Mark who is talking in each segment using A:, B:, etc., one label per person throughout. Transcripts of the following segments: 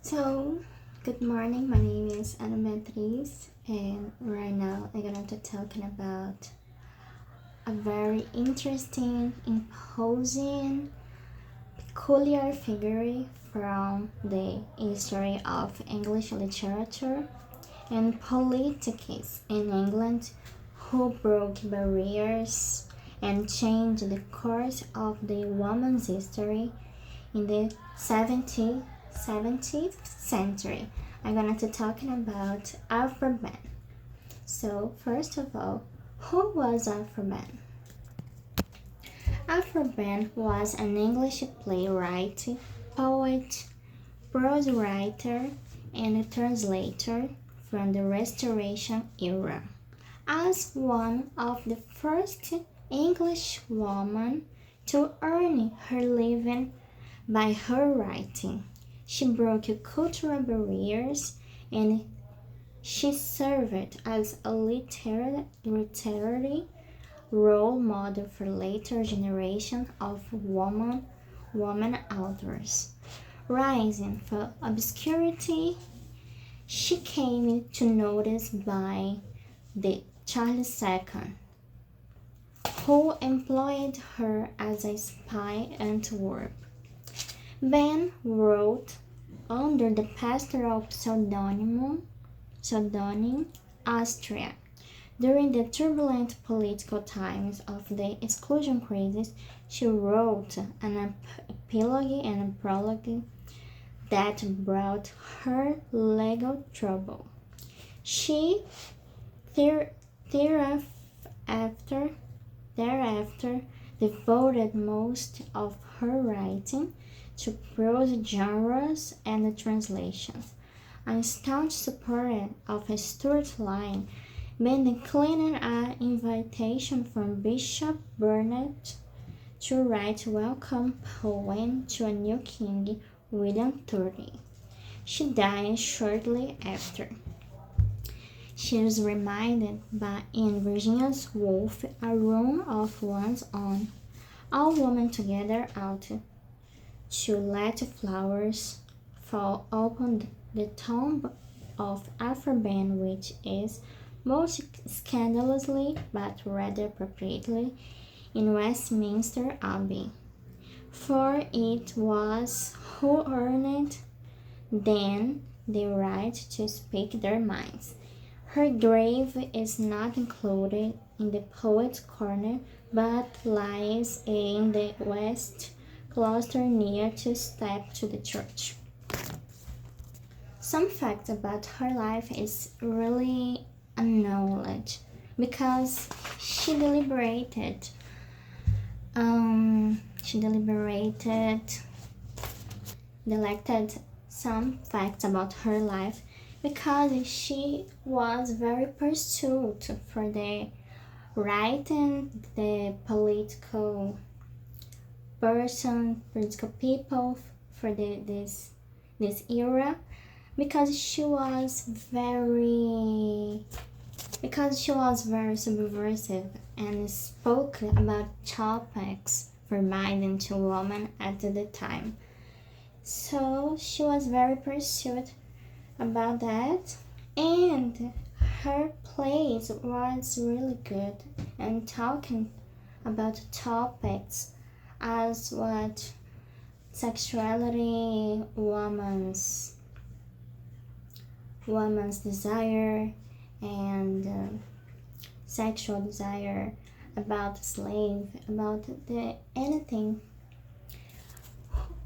A: So, good morning. My name is Beatriz, and right now I'm going to talking about a very interesting, imposing, peculiar figure from the history of English literature and politics in England who broke barriers and changed the course of the woman's history in the 17th century. I'm going to talking about Aphra Behn. So first of all, who was Aphra Behn? Aphra Behn was an English playwright, poet, prose writer, and translator from the Restoration era. As one of the first English women to earn her living by her writing, she broke cultural barriers and she served as a literary role model for later generations of women authors. Rising from obscurity, she came to notice by the Charles II, who employed her as a spy in Antwerp. Behn wrote under the pastoral pseudonym Austria. During the turbulent political times of the exclusion crisis, she wrote an epilogue and a prologue that brought her legal trouble. She thereafter devoted most of her writing to prose genres and translations. A staunch supporter of a Stuart line, Behn declined an invitation from Bishop Burnet to write a welcome poem to a new king, William III. She died shortly after. She was reminded in Virginia Woolf, A Room of One's Own. All women together ought to let flowers fall upon the tomb of Aphra Behn, which is most scandalously, but rather appropriately, in Westminster Abbey. For it was who earned then the right to speak their minds. Her grave is not included in the Poets' Corner, but lies in the west cloister near to step to the church. Some facts about her life is really unknown because she deliberated selected some facts about her life because she was very pursued for the right and the political people for this era because she was very subversive and spoke about topics forbidden to women at the time. So she was very pursued about that, and her plays was really good and talking about topics as what sexuality, woman's desire, and sexual desire, about slave, about the anything.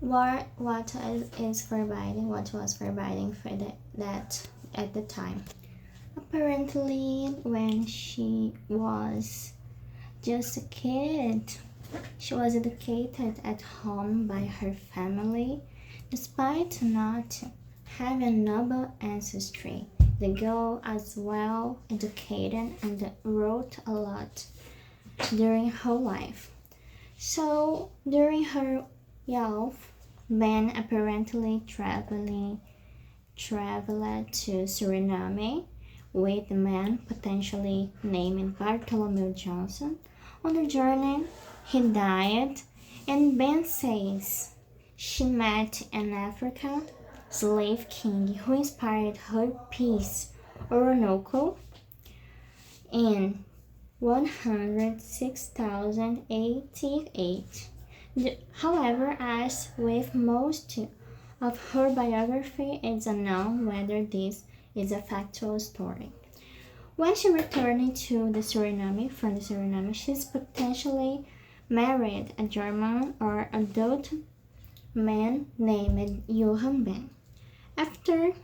A: What is forbidden? What was forbidden for that at the time? Apparently, when she was just a kid, she was educated at home by her family, despite not having a noble ancestry. The girl was well educated and wrote a lot during her life. So during her youth, Behn apparently traveled to Suriname with a man potentially named Bartholomew Johnson. On the journey, he died, and Behn says she met in Africa slave king who inspired her piece Orinoco in 106,088. However, as with most of her biography, it's unknown whether this is a factual story. When she returned to the Suriname, she's potentially married a German or adult man named Johann Behn. After,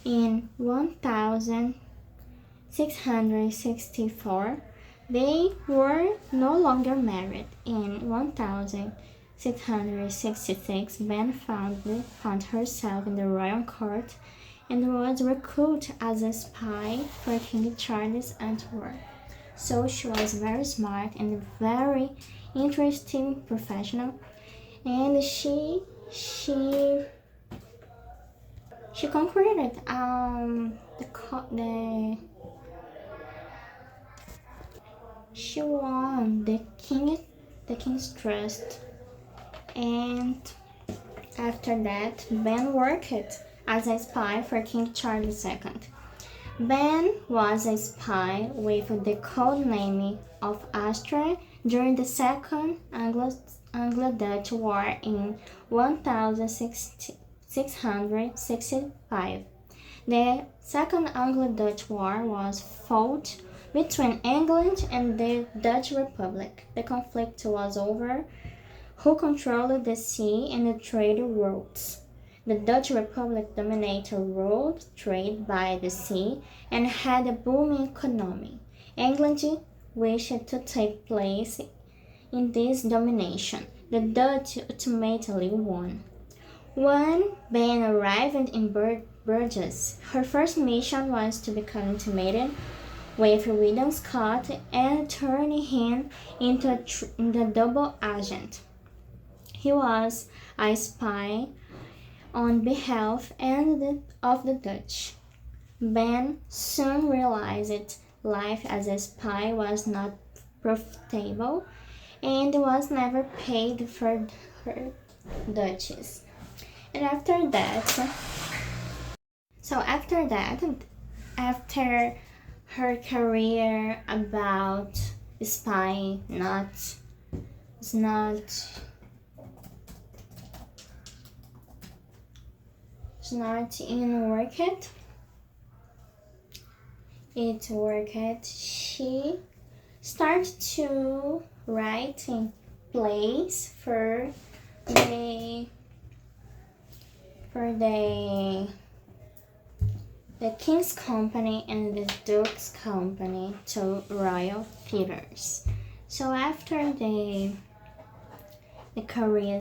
A: in 1664, they were no longer married. In 1666, Behn found herself in the royal court and was recruited as a spy for King Charles Antwerp. So she was very smart and very interesting professional, and she conquered she won the king's trust, and after that, Behn worked as a spy for King Charles II. Behn was a spy with the code name of Aphra during the Second Anglo-Dutch War in 1665. The Second Anglo-Dutch War was fought between England and the Dutch Republic. The conflict was over who controlled the sea and the trade routes. The Dutch Republic dominated world trade by the sea and had a booming economy. England wished to take place in this domination. The Dutch ultimately won. When Behn arrived in Bruges, her first mission was to become intimated with William Scott and turn him into a double agent. He was a spy on behalf of the Dutch. Behn soon realized life as a spy was not profitable and was never paid for her duties. And after her career about spying is not in worked. She started to writing plays for the King's Company and the Duke's Company to royal theaters. So after the career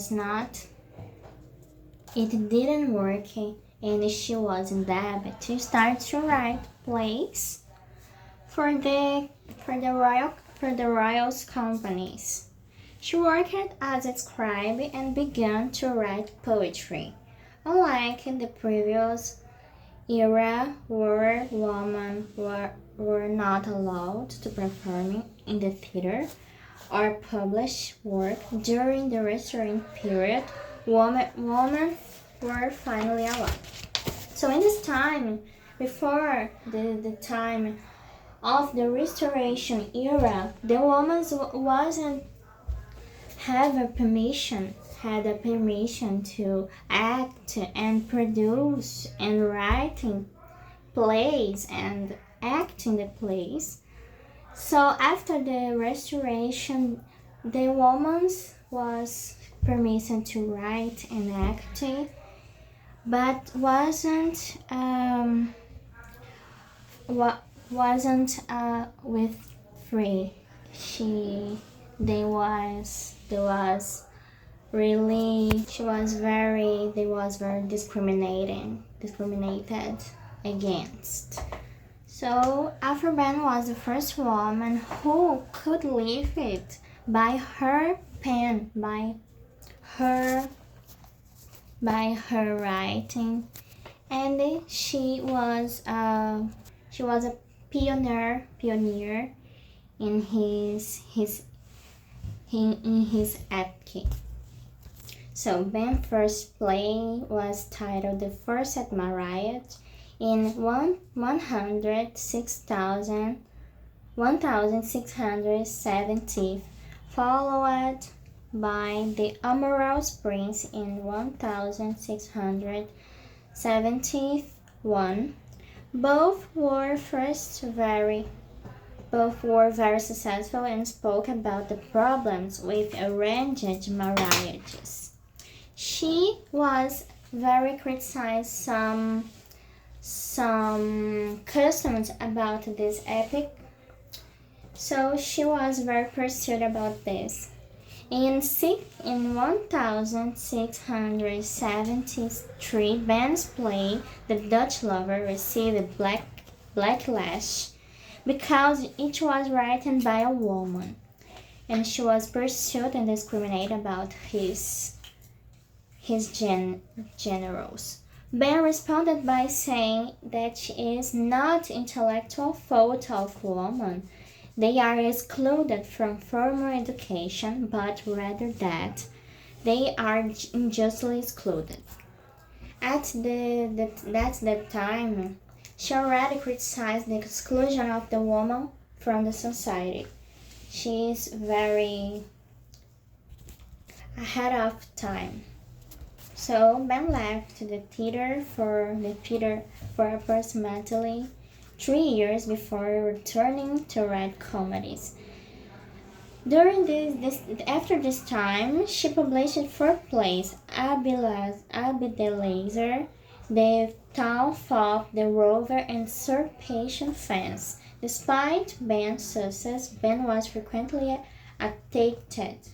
A: it didn't work, and she was in debt to start to write plays for the royals companies. She worked as a scribe and began to write poetry. Unlike the previous era where women were not allowed to perform in the theater or publish work during the Restoration period, women were finally allowed. So in this time, before the time of the Restoration era, the women had a permission to act and produce and writing plays and acting the plays. So after the Restoration, the woman was permission to write and act, but wasn't with free. She was very discriminated against. So Aphra Behn was the first woman who could live it by her pen, by her writing, and she was a pioneer in his acting. So Behn's first play was titled The First at Riot in 1670, followed by The Amorous Prince in 1671. Both were very successful and spoke about the problems with arranged marriages. She was very criticized some customs about this epic, so she was very pursued about this. In 1673, Behn's play The Dutch Lover received a backlash because it was written by a woman, and she was pursued and discriminated about his generals. Behn responded by saying that it is not intellectual fault of women. They are excluded from formal education, but rather that they are unjustly excluded. At that time, she already criticized the exclusion of the woman from the society. She is very ahead of time. So Behn left the theater for approximately 3 years before returning to write comedies. After this time, she published 4 plays: Abby the Laser, The Town Fop, The Rover, and Sir Patient Fence. Despite Behn's success, Behn was frequently attacked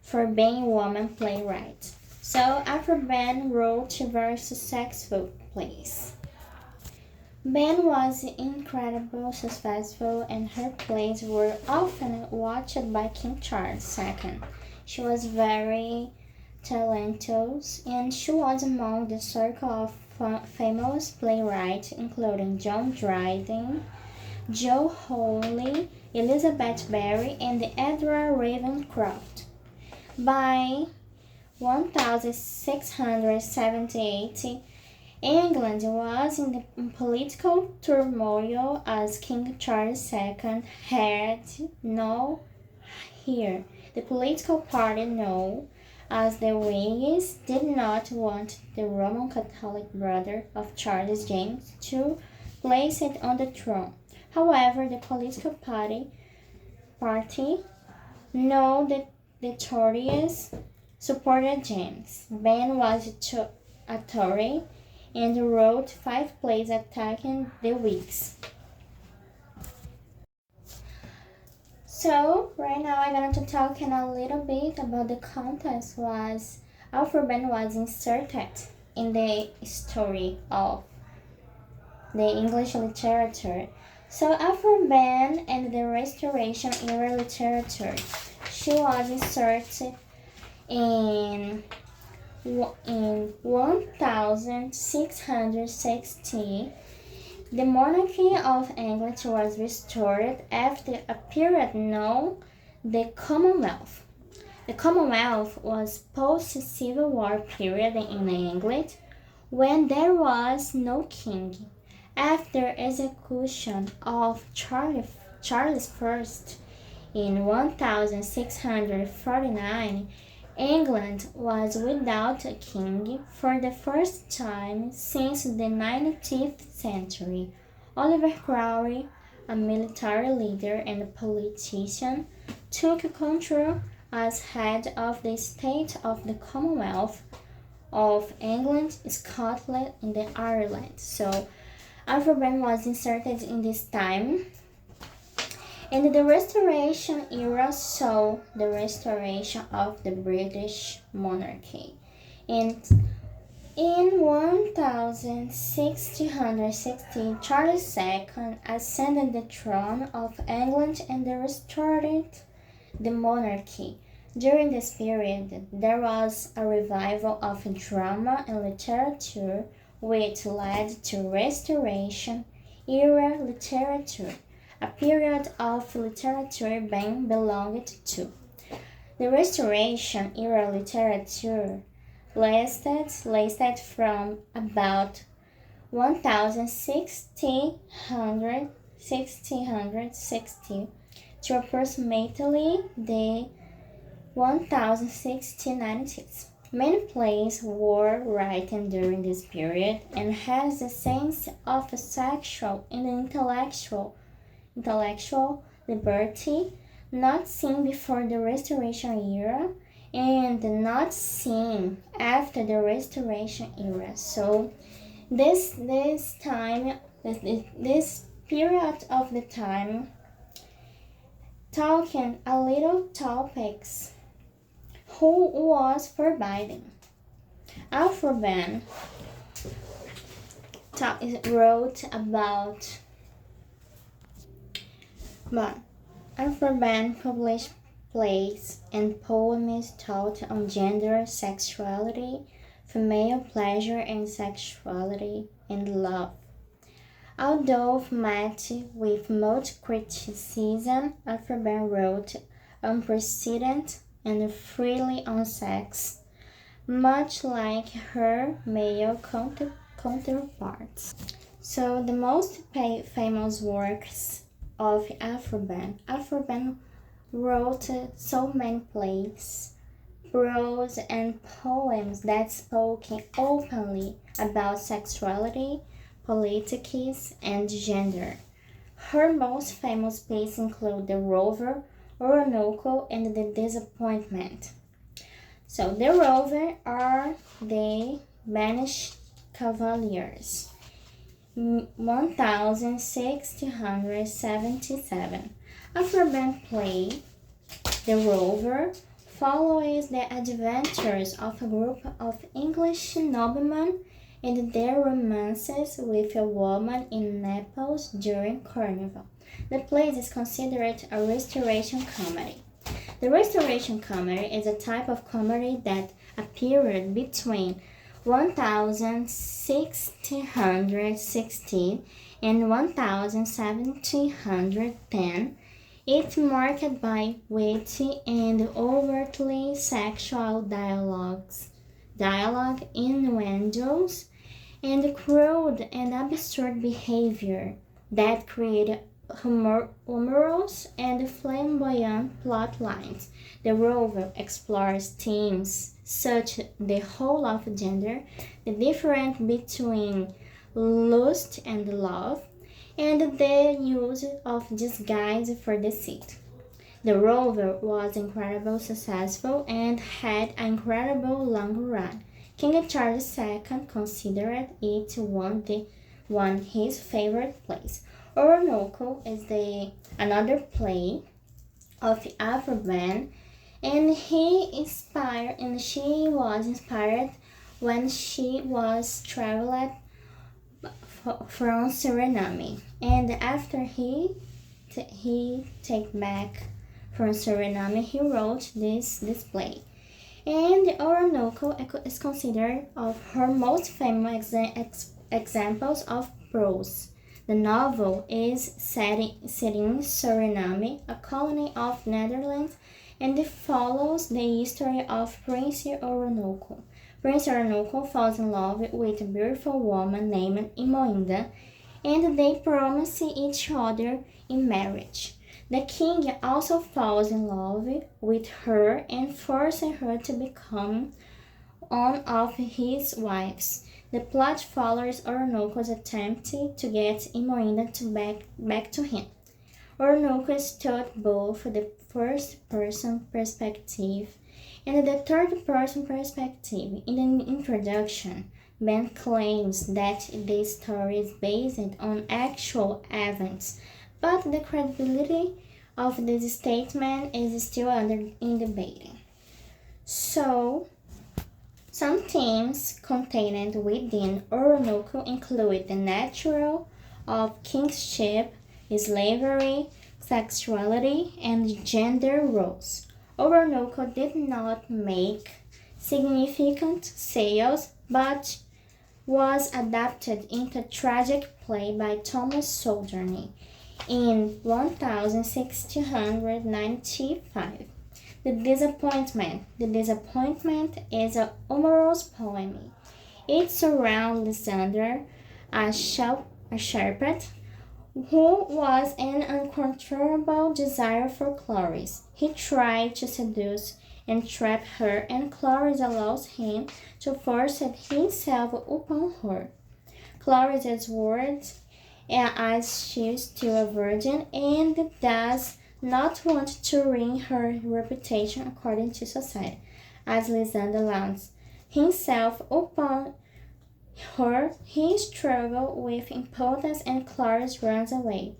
A: for being a woman playwright. So Aphra Behn wrote 2 very successful plays. Behn was incredibly successful, and her plays were often watched by King Charles II. She was very talented, and she was among the circle of famous playwrights, including John Dryden, Joe Hawley, Elizabeth Barry, and Edward Ravenscroft. By 1678, England was in political turmoil as King Charles II had no heir. The political party known as the Whigs did not want the Roman Catholic brother of Charles James to place it on the throne. However, the political party known the Tories supported James. Behn was a Tory and wrote 5 plays attacking the Whigs. So right now I'm going to talk a little bit about the context was Aphra Behn was inserted in the story of the English literature. So Aphra Behn and the Restoration era literature. She was inserted in 1660, the monarchy of England was restored after a period known the Commonwealth. The Commonwealth was post-Civil War period in England when there was no king. After execution of Charles I in 1649, England was without a king for the first time since the 19th century. Oliver Cromwell, a military leader and a politician, took control as head of the state of the Commonwealth of England, Scotland, and Ireland. So Aphra Behn was inserted in this time. And the Restoration era saw the restoration of the British monarchy. In 1660, Charles II ascended the throne of England and restored the monarchy. During this period, there was a revival of drama and literature, which led to Restoration era literature, a period of literature Behn belonged to. The Restoration era literature lasted from about 1660 to approximately the 1690s. Many plays were written during this period and has a sense of sexual and intellectual liberty not seen before the Restoration era and not seen after the Restoration era. So this period of the time, talking a little topics. Who was forbidden? Aphra Behn wrote about. But Aphra Behn published plays and poems taught on gender, sexuality, female pleasure, and sexuality and love. Although met with much criticism, Aphra Behn wrote unprecedented and freely on sex, much like her male counterparts. So the most famous works of Aphra Behn. Aphra Behn wrote so many plays, prose, and poems that spoke openly about sexuality, politics, and gender. Her most famous plays include The Rover, Orinoco, and The Disappointment. So the Rover are the banished cavaliers. 1677. Aphra Behn play The Rover follows the adventures of a group of English noblemen and their romances with a woman in Naples during Carnival. The play is considered a restoration comedy. The restoration comedy is a type of comedy that appeared between 1616 and 1710. It marked by witty and overtly sexual dialogue, innuendos, and crude and absurd behavior that created humorous and flamboyant plot lines. The Rover explores themes such as the whole of gender, the difference between lust and love, and the use of disguise for deceit. The Rover was incredibly successful and had an incredible long run. King Charles II considered it one his favorite plays. Orinoco is another play of Aphra Behn, and she was inspired when she was traveled from Suriname, and after he take back from Suriname, he wrote this play. And Orinoco is considered of her most famous examples of prose. The novel is set in Suriname, a colony of Netherlands, and it follows the history of Prince Orinoco. Prince Orinoco falls in love with a beautiful woman named Imoinda, and they promise each other in marriage. The king also falls in love with her and forces her to become one of his wives. The plot follows Orinoco's attempt to get Imoinda back to him. Orinoco is taught both the first-person perspective and the third-person perspective. In the introduction, Behn claims that the story is based on actual events, but the credibility of this statement is still in debate. So, some themes contained within Orinoco include the nature of kingship, slavery, sexuality, and gender roles. Orinoco did not make significant sales, but was adapted into a tragic play by Thomas Sojourner in 1695. The Disappointment. The Disappointment is a humorous poem. It surrounds Lysander, a shepherd, who was an uncontrollable desire for Chloris. He tried to seduce and trap her, and Chloris allows him to force himself upon her. Chloris' words, as she is still a virgin and does not want to ruin her reputation according to society, as Lysander launches himself upon her, he struggles with impotence and Chloris runs away.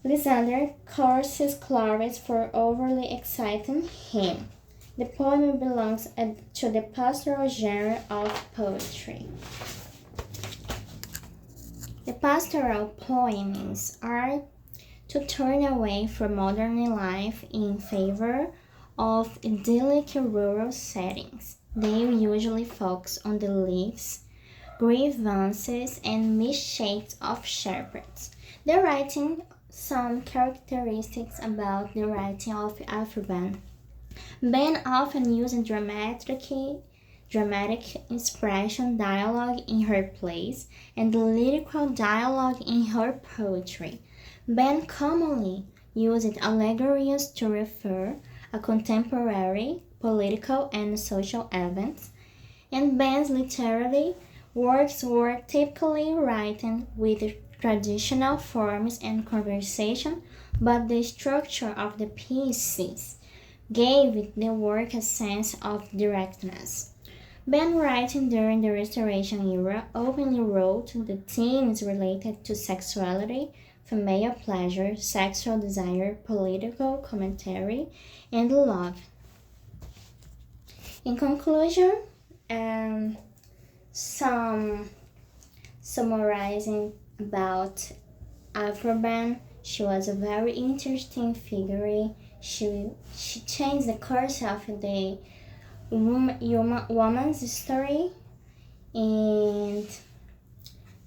A: Lysander curses Chloris for overly exciting him. The poem belongs to the pastoral genre of poetry. The pastoral poems are to turn away from modern life in favor of idyllic rural settings. They usually focus on the lives, grievances, and misshapes of shepherds. The writing some characteristics about the writing of Aphra. Behn often used dramatic expression dialogue in her plays and lyrical dialogue in her poetry. Behn commonly used allegories to refer a contemporary political and social events, and Behn's literary works were typically written with traditional forms and conversation, but the structure of the pieces gave the work a sense of directness. Behn, writing during the Restoration era, openly wrote the themes related to sexuality, female pleasure, sexual desire, political commentary, and love. In conclusion, some summarizing about Aphra. She was a very interesting figure. She changed the course of the woman's story, and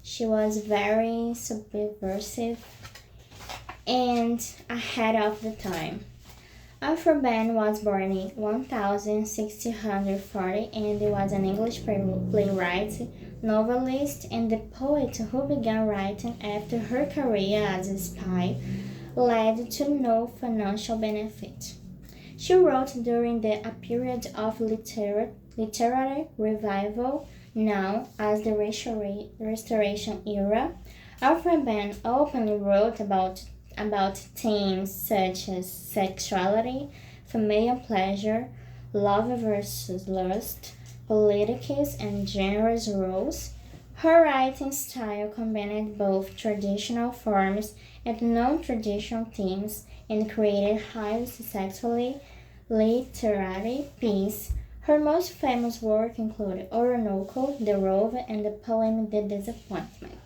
A: she was very subversive and ahead of the time. Aphra was born in 1640 and was an English playwright, novelist, and the poet who began writing after her career as a spy led to no financial benefit. She wrote during a period of literary revival known as the Restoration era. Aphra openly wrote about themes such as sexuality, female pleasure, love versus lust, politics, and gender roles. Her writing style combined both traditional forms and non-traditional themes and created highly successfully literary pieces. Her most famous work include Orinoco, The Rove, and the poem The Disappointment.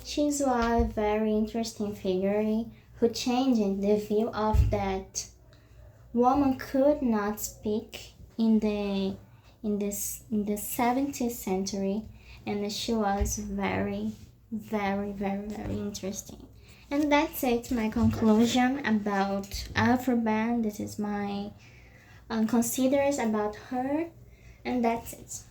A: She was a very interesting figure who changed the view of that woman could not speak in the 17th century, and she was very, very, very, very interesting. And that's it, my conclusion about Aphra. This is my considers about her, and that's it.